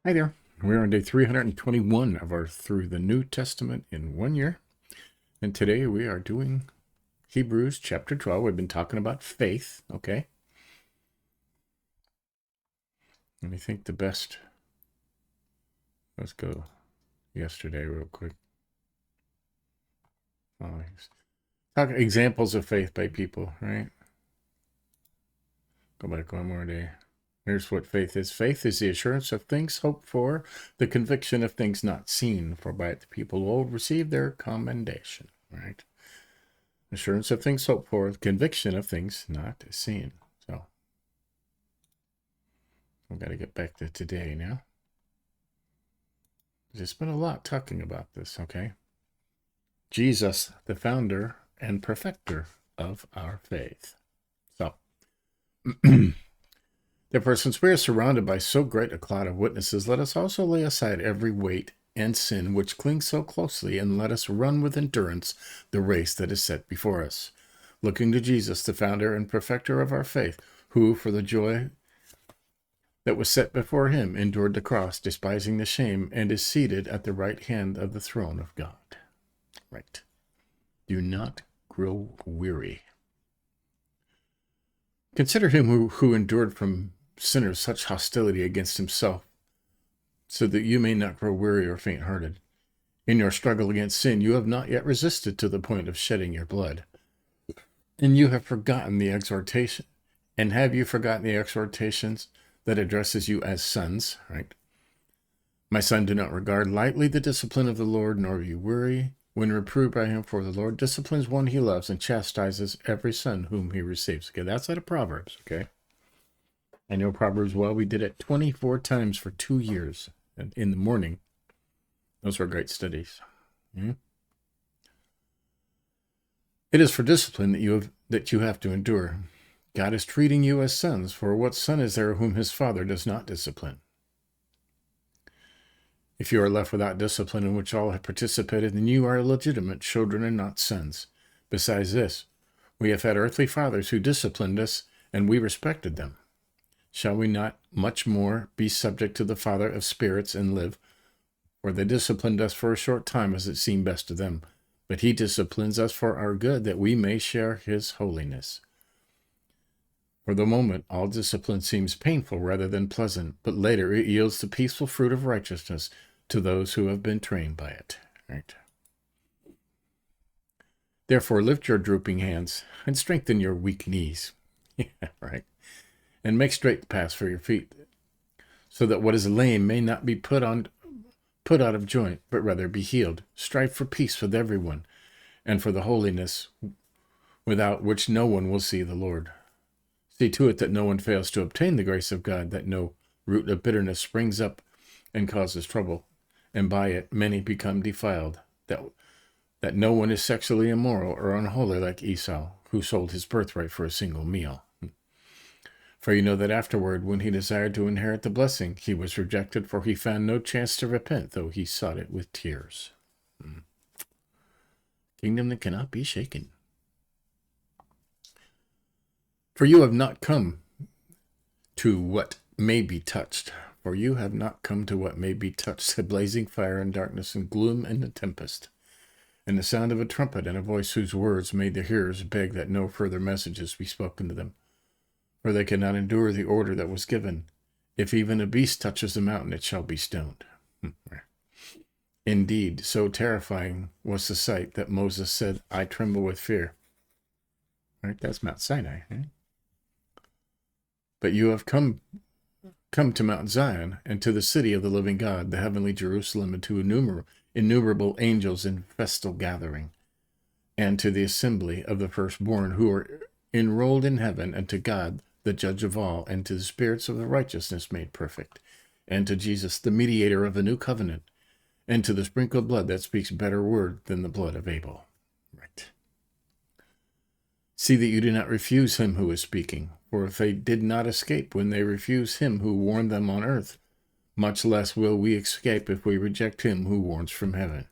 Hi there. We're on day 321 of our Through the New Testament in 1 Year. And today we are doing Hebrews chapter 12. We've been talking about faith, okay? And I think the best, let's go yesterday real quick. Talking examples of faith by people, right? Go back one more day. Here's what faith is. Faith is the assurance of things hoped for, the conviction of things not seen, for by it the people will receive their commendation, right? Assurance of things hoped for, conviction of things not seen. So we've got to get back to today now. There's been a lot talking about this, okay? Jesus, the founder and perfecter of our faith. So, therefore, since we are surrounded by so great a cloud of witnesses, let us also lay aside every weight and sin which clings so closely, and let us run with endurance the race that is set before us, looking to Jesus, the founder and perfecter of our faith, who, for the joy that was set before him, endured the cross, despising the shame, and is seated at the right hand of the throne of God. Right. Do not grow weary. Consider him who endured from sinners such hostility against himself, so that you may not grow weary or faint-hearted. In your struggle against sin, you have not yet resisted to the point of shedding your blood. And you have forgotten the exhortation. And have you forgotten the exhortations that addresses you as sons, right? My son, do not regard lightly the discipline of the Lord, nor be weary when reproved by him, for the Lord disciplines one he loves and chastises every son whom he receives. Okay, that's out of Proverbs, okay? I know Proverbs well. We did it 24 times for 2 years in the morning. Those were great studies. Mm-hmm. It is for discipline that you have to endure. God is treating you as sons, for what son is there whom his father does not discipline? If you are left without discipline in which all have participated, then you are illegitimate children and not sons. Besides this, we have had earthly fathers who disciplined us, and we respected them. Shall we not much more be subject to the Father of spirits and live? For they disciplined us for a short time as it seemed best to them, but he disciplines us for our good, that we may share his holiness. For the moment, all discipline seems painful rather than pleasant, but later it yields the peaceful fruit of righteousness to those who have been trained by it. Right? Therefore, lift your drooping hands and strengthen your weak knees. Yeah, right. And make straight the paths for your feet, so that what is lame may not be put out of joint, but rather be healed. Strive for peace with everyone, and for the holiness without which no one will see the Lord. See to it that no one fails to obtain the grace of God, that no root of bitterness springs up and causes trouble, and by it many become defiled, that no one is sexually immoral or unholy like Esau, who sold his birthright for a single meal. For you know that afterward, when he desired to inherit the blessing, he was rejected, for he found no chance to repent, though he sought it with tears. Kingdom that cannot be shaken. For you have not come to what may be touched. For you have not come to what may be touched, a blazing fire and darkness and gloom and a tempest, and the sound of a trumpet and a voice whose words made the hearers beg that no further messages be spoken to them. For they cannot endure the order that was given. If even a beast touches the mountain, it shall be stoned. Indeed, so terrifying was the sight that Moses said, I tremble with fear. Right? That's Mount Sinai. Right? But you have come to Mount Zion, and to the city of the living God, the heavenly Jerusalem, and to innumerable angels in festal gathering, and to the assembly of the firstborn who are enrolled in heaven, and to God, the judge of all, and to the spirits of the righteousness made perfect, and to Jesus, the mediator of a new covenant, and to the sprinkled blood that speaks better word than the blood of Abel. Right. See that you do not refuse him who is speaking, for if they did not escape when they refuse him who warned them on earth, much less will we escape if we reject him who warns from heaven.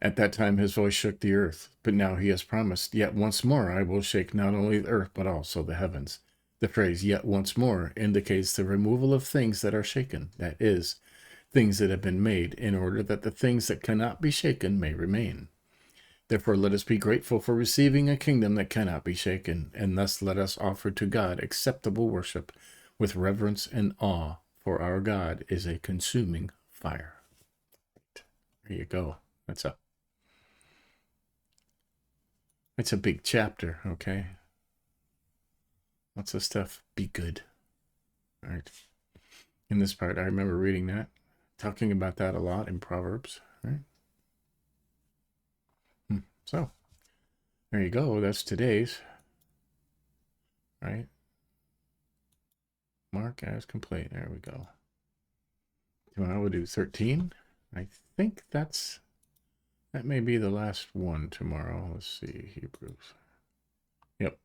At that time his voice shook the earth, but now he has promised, yet once more I will shake not only the earth, but also the heavens. The phrase "yet once more" indicates the removal of things that are shaken, that is, things that have been made, in order that the things that cannot be shaken may remain. Therefore, let us be grateful for receiving a kingdom that cannot be shaken, and thus let us offer to God acceptable worship with reverence and awe, for our God is a consuming fire. There you go. That's a big chapter, okay? Lots of stuff. Be good. All right. In this part, I remember reading that, talking about that a lot in Proverbs, right? So, there you go. That's today's, right? Mark as complete. There we go. Tomorrow we'll do 13. I think that may be the last one tomorrow. Let's see, Hebrews. Yep.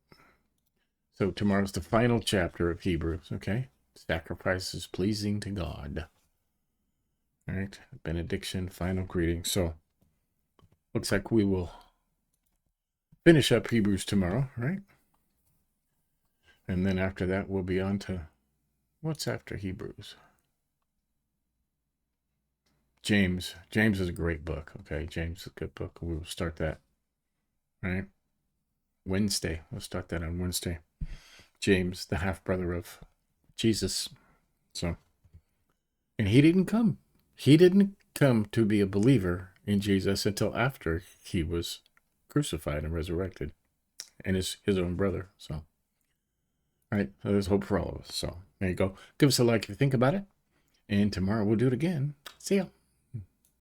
So tomorrow's the final chapter of Hebrews, okay? Sacrifice is pleasing to God. All right, benediction, final greeting. So looks like we will finish up Hebrews tomorrow, right? And then after that, we'll be on to what's after Hebrews? James. James is a great book, okay? James is a good book. We will start that, right? Wednesday. We'll start that on Wednesday. James, the half-brother of Jesus. So, and he didn't come. He didn't come to be a believer in Jesus until after he was crucified and resurrected, and his own brother. So, all right, so there's hope for all of us. So there you go. Give us a like if you think about it, and tomorrow we'll do it again. See ya.